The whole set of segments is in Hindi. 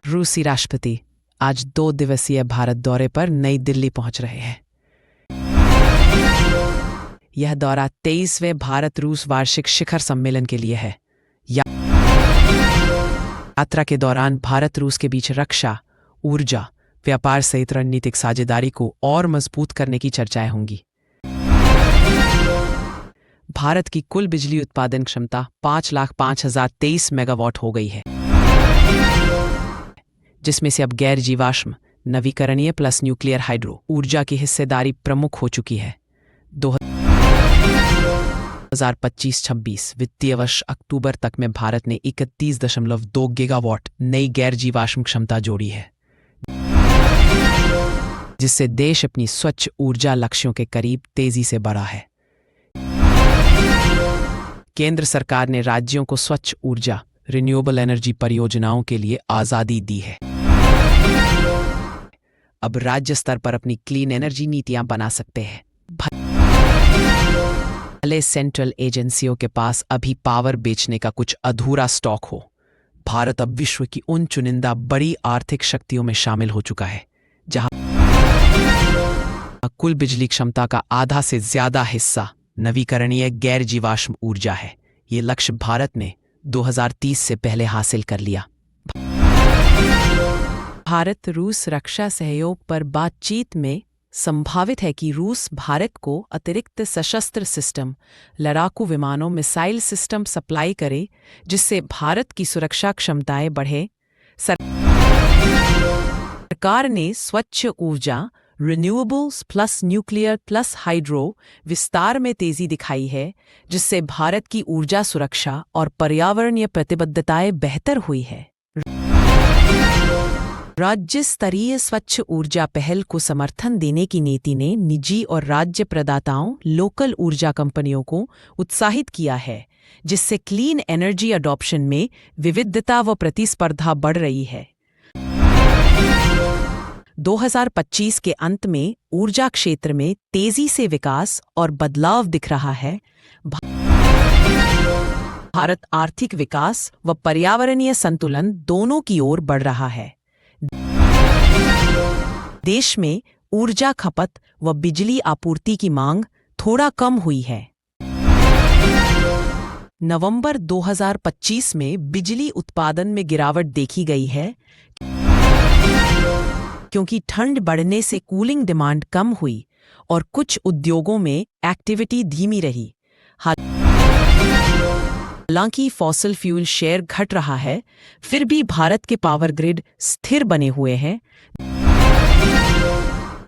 रूसी राष्ट्रपति आज 2 दिवसीय भारत दौरे पर नई दिल्ली पहुंच रहे हैं। यह दौरा 23वें भारत रूस वार्षिक शिखर सम्मेलन के लिए है। यात्रा के दौरान भारत रूस के बीच रक्षा, ऊर्जा, व्यापार सहित रणनीतिक साझेदारी को और मजबूत करने की चर्चाएं होंगी। भारत की कुल बिजली उत्पादन क्षमता 5,05,023 मेगावाट हो गई है, जिसमें से अब गैर जीवाश्म, नवीकरणीय प्लस न्यूक्लियर हाइड्रो ऊर्जा की हिस्सेदारी प्रमुख हो चुकी है। 2025-26 वित्तीय वर्ष अक्टूबर तक में भारत ने 31.2 गीगावाट नई गैर जीवाश्म क्षमता जोड़ी है, जिससे देश अपनी स्वच्छ ऊर्जा लक्ष्यों के करीब तेजी से बढ़ा है। केंद्र सरकार ने राज्यों को स्वच्छ ऊर्जा, रिन्यूएबल एनर्जी परियोजनाओं के लिए आजादी दी है। अब राज्य स्तर पर अपनी क्लीन एनर्जी नीतियां बना सकते हैं। भले सेंट्रल एजेंसियों के पास अभी पावर बेचने का कुछ अधूरा स्टॉक हो, भारत अब विश्व की उन चुनिंदा बड़ी आर्थिक शक्तियों में शामिल हो चुका है जहां कुल बिजली क्षमता का आधा से ज्यादा हिस्सा नवीकरणीय गैर जीवाश्म ऊर्जा है। ये लक्ष्य भारत ने 2030 से पहले हासिल कर लिया। भारत रूस रक्षा सहयोग पर बातचीत में संभावित है कि रूस भारत को अतिरिक्त सशस्त्र सिस्टम, लड़ाकू विमानों, मिसाइल सिस्टम सप्लाई करे, जिससे भारत की सुरक्षा क्षमताएं बढ़े। सरकार ने स्वच्छ ऊर्जा, renewables plus nuclear plus hydro विस्तार में तेजी दिखाई है, जिससे भारत की ऊर्जा सुरक्षा और पर्यावरणीय प्रतिबद्धताएं बेहतर हुई है। राज्य स्तरीय स्वच्छ ऊर्जा पहल को समर्थन देने की नीति ने निजी और राज्य प्रदाताओं, लोकल ऊर्जा कंपनियों को उत्साहित किया है, जिससे क्लीन एनर्जी अडॉप्शन में विविधता व प्रतिस्पर्धा बढ़ रही है। 2025 के अंत में ऊर्जा क्षेत्र में तेजी से विकास और बदलाव दिख रहा है। भारत आर्थिक विकास व पर्यावरणीय संतुलन दोनों की ओर बढ़ रहा है। देश में ऊर्जा खपत व बिजली आपूर्ति की मांग थोड़ा कम हुई है। नवंबर 2025 में बिजली उत्पादन में गिरावट देखी गई है, क्योंकि ठंड बढ़ने से कूलिंग डिमांड कम हुई और कुछ उद्योगों में एक्टिविटी धीमी रही। हालांकि फॉसिल फ्यूल शेयर घट रहा है, फिर भी भारत के पावर ग्रिड स्थिर बने हुए हैं।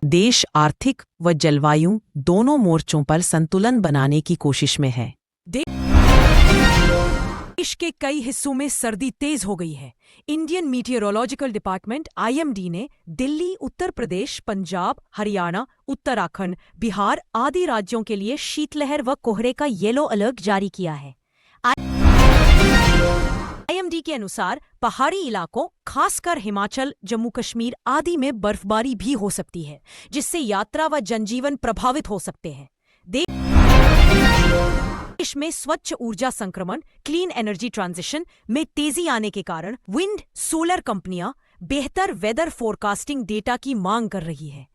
देश आर्थिक व जलवायु दोनों मोर्चों पर संतुलन बनाने की कोशिश में है। देश के कई हिस्सों में सर्दी तेज हो गई है। इंडियन मीटियोरोलॉजिकल डिपार्टमेंट (IMD) ने दिल्ली, उत्तर प्रदेश, पंजाब, हरियाणा, उत्तराखंड, बिहार आदि राज्यों के लिए शीतलहर व कोहरे का येलो अलर्ट जारी किया है। IMD के अनुसार पहाड़ी इलाकों, खासकर हिमाचल, जम्मू कश्मीर आदि में बर्फबारी भी हो सकती है, जिससे यात्रा व जनजीवन प्रभावित हो सकते हैं। देश में स्वच्छ ऊर्जा संक्रमण, क्लीन एनर्जी ट्रांजिशन में तेजी आने के कारण विंड, सोलर कंपनियां बेहतर वेदर फोरकास्टिंग डेटा की मांग कर रही है,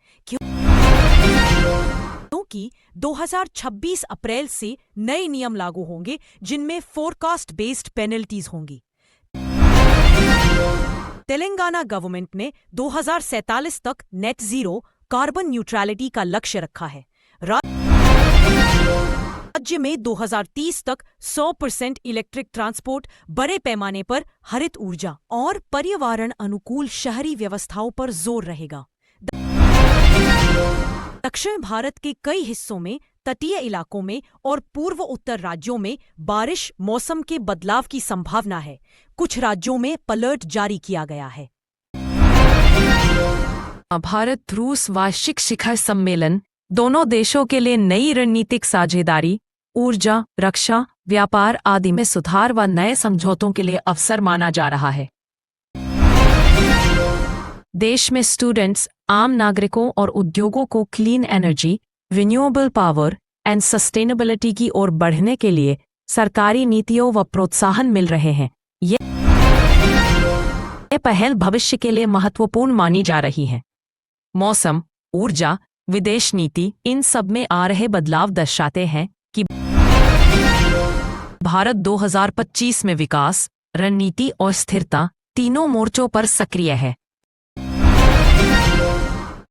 क्योंकि 2026 अप्रैल से नए नियम लागू होंगे, जिनमें फोरकास्ट बेस्ड पेनल्टीज होंगी। तेलंगाना गवर्नमेंट ने 2047 तक नेट जीरो कार्बन न्यूट्रलिटी का लक्ष्य रखा है। राज्य में 2030 तक 100% इलेक्ट्रिक ट्रांसपोर्ट, बड़े पैमाने पर हरित ऊर्जा और पर्यावरण अनुकूल शहरी व्यवस्थाओं पर जोर रहेगा। दक्षिण भारत के कई हिस्सों में, तटीय इलाकों में और पूर्व उत्तर राज्यों में बारिश, मौसम के बदलाव की संभावना है। कुछ राज्यों में अलर्ट जारी किया गया है। भारत रूस वार्षिक शिखर सम्मेलन दोनों देशों के लिए नई रणनीतिक साझेदारी, ऊर्जा, रक्षा, व्यापार आदि में सुधार व नए समझौतों के लिए अवसर माना जा रहा है। देश में स्टूडेंट्स, आम नागरिकों और उद्योगों को clean energy, renewable power and sustainability की ओर बढ़ने के लिए सरकारी नीतियों व प्रोत्साहन मिल रहे हैं। ये पहल भविष्य के लिए महत्वपूर्ण मानी जा रही है। मौसम, ऊर्जा, विदेश नीति, इन सब में आ रहे बदलाव दर्शाते हैं कि भारत 2025 में विकास, रणनीति और स्थिरता तीनों मोर्चों पर सक्रिय है।